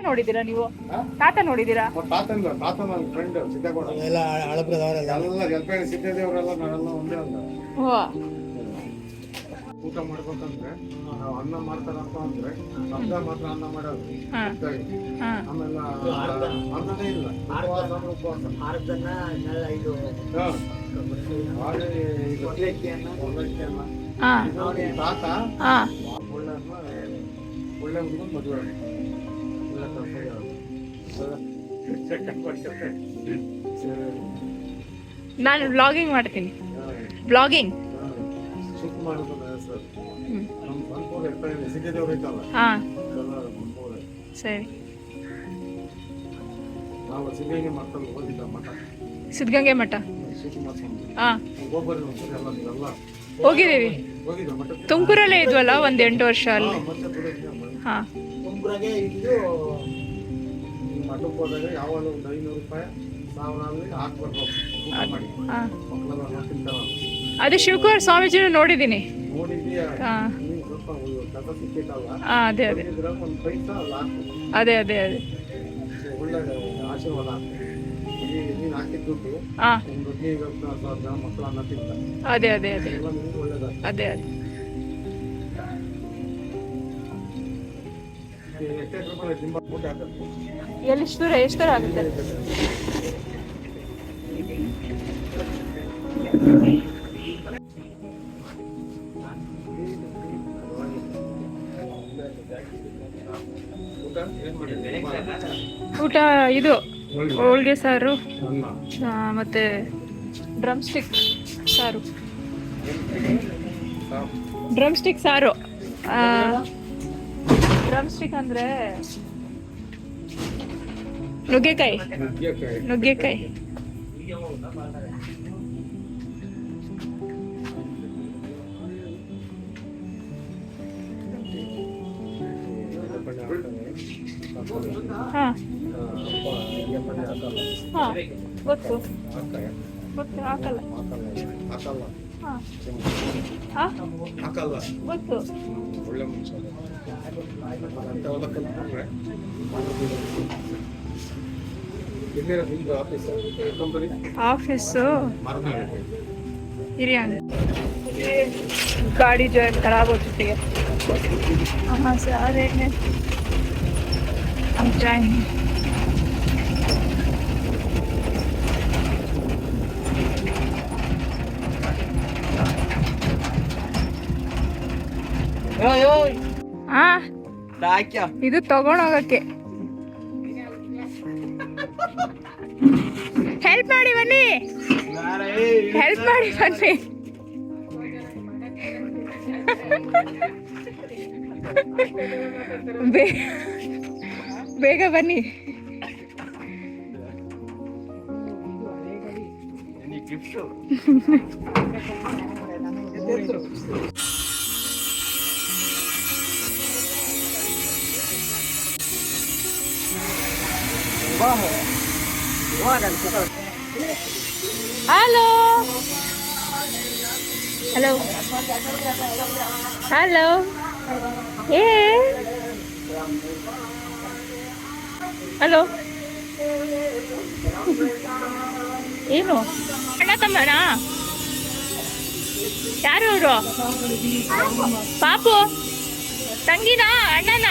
ನೋಡಿದ್ದೀರಾ ನೀವು? ತಾತ ನೋಡಿದ್ದೀರಾ? ತಾತನ ಫ್ರೆಂಡ್ ಸಿದ್ದೇಗೌಡ ಎಲ್ಲ ಸಿದ್ದೇದೇವರೆಲ್ಲ ನಾವೆಲ್ಲ ಒಂದೇ ಅಲ್ಲ. ಊಟ ಮಾಡ್ಬೇಕಂದ್ರೆ ನಾವು ಅನ್ನ ಮಾಡ್ತಾರಂತ ಅಂದ್ರೆ ಅರ್ಧ ಮಾತ್ರ ಅನ್ನ ಮಾಡೋದು. ಆಮೇಲೆ ಅನ್ನನೇ ಇಲ್ಲ, ಉಪವಾಸ. ತಾತ ಒಳ್ಳೆ ಹುಡುಗನ್ ಮದುವೆ ನಾನು ವ್ಲಾಗಿಂಗ್ ಮಾಡ್ತೀನಿ. ವ್ಲಾಗಿಂಗ್ ಸರಿ. ಸಿದ್ಧಗಂಗೆ ಮಠ ಹೋಗಿದ್ದೀವಿ. ತುಮಕೂರಲ್ಲೇ ಇದ್ವಲ್ಲ ಒಂದು 8 ವರ್ಷ ಅಲ್ಲಿ. ಹಾಂ, ತುಮಕೂರಾಗೆ ಇದ್ದು ಮಠಕ್ಕೆ ಹೋದಾಗ ಯಾವಾಗ ಒಂದು 500 ರೂಪಾಯಿ 1000 ಹಾಕ್ಬೇಕು. ಅದೇ ಶಿವಕುಮಾರ ಸ್ವಾಮೀಜಿನೂ ನೋಡಿದ್ದೀನಿ. ಅದೇ ಅದೇ ಅದೇ ಅದೇ ಅದೇ ಒಳ್ಳೆ ಆಶೀರ್ವಾದ. ನೀನು ಹಾಕಿದ್ದು ಮಕ್ಕಳು ಅನ್ನ ತಿಂತಾರೆ. ಅದೇ ಅದೇ ಅದೇ ಅದೇ ಅದೇ ಎಷ್ಟು ದೂರ ಆಗುತ್ತೆ? ಊಟ ಇದು ಹೋಳಿಗೆ ಸಾರು ಮತ್ತೆ ಡ್ರಮ್ ಸ್ಟಿಕ್ ಸಾರು. ಡ್ರಮ್ ಸ್ಟಿಕ್ ಸಾರು. ಡ್ರಮ್ ಸ್ಟಿಕ್ ಅಂದ್ರೆ ನುಗ್ಗೆಕಾಯಿ. ನುಗ್ಗೆಕಾಯಿ ಹಾಂ ಹಾಂ ಗೊತ್ತು ಗೊತ್ತು. ಹಾಕಲ್ಲ ಹಾಂ ಹಾಂ ಗೊತ್ತು. ಒಳ್ಳೆ ಮನುಷ್ಯ ಆಫೀಸು ಹಿರಿಯಂಗ. गाड़ी जो है खराब हो चुकी है. वहाँ से आ रहे हैं, हम जाएंगे. ಇದು ತಗೊಂಡೋಗಕ್ಕೆ ಹೆಲ್ಪ್ ಮಾಡಿ ಬನ್ನಿ. ಹೆಲ್ಪ್ ಮಾಡಿ ಬನ್ನಿ. ಬೇಗ ಬನ್ನಿ. Hello hello hello. ಹಲೋ ಏನು ಅಣ್ಣ ತಮ್ಮನ? ಯಾರು ಅವರು? ಪಾಪು ತಂಗಿನ ಅಣ್ಣನ?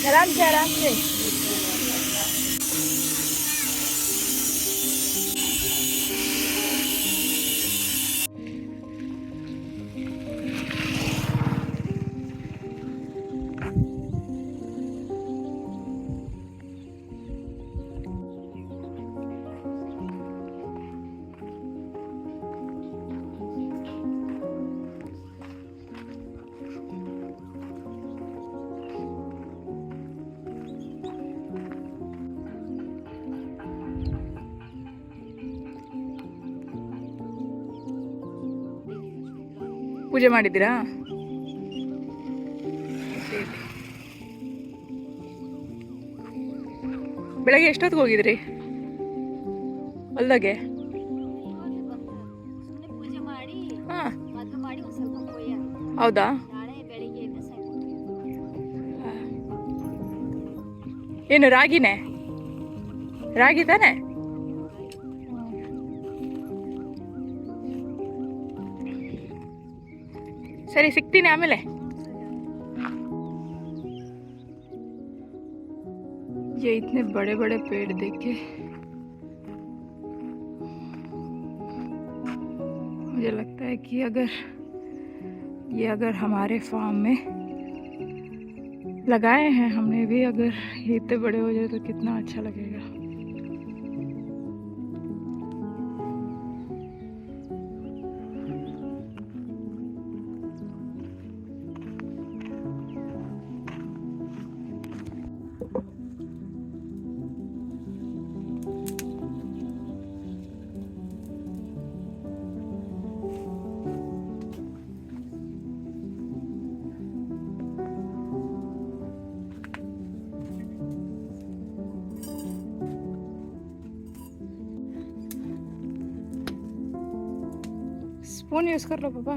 आराम से आराम से. ಪೂಜೆ ಮಾಡಿದ್ದೀರಾ? ಬೆಳಗ್ಗೆ ಎಷ್ಟೊತ್ತಿಗೆ ಹೋಗಿದ್ರಿ ಹೊಲ್ದಾಗೆ? ಹಾಂ, ಮೊದಲು ಮಾಡಿ ಒಂದು ಸ್ವಲ್ಪ ಕೊಯ್ಯ ಹೌದಾ? ನಾಳೆ ಬೆಳಿಗ್ಗೆಯಿಂದ ಸಾಕು. ಏನು ರಾಗಿನೇ? ರಾಗಿ ತಾನೆ? ಸರಿ, ಸಿಗ್ತೀನಿ ಆಮೇಲೆ. ये इतने बड़े बड़े पेड़ देख के मुझे लगता है कि अगर हमारे फार्म में लगाए हैं हमने भी, अगर ये इतने बड़े हो जाए तो कितना अच्छा लगेगा. स्पून यूज कर लो पापा.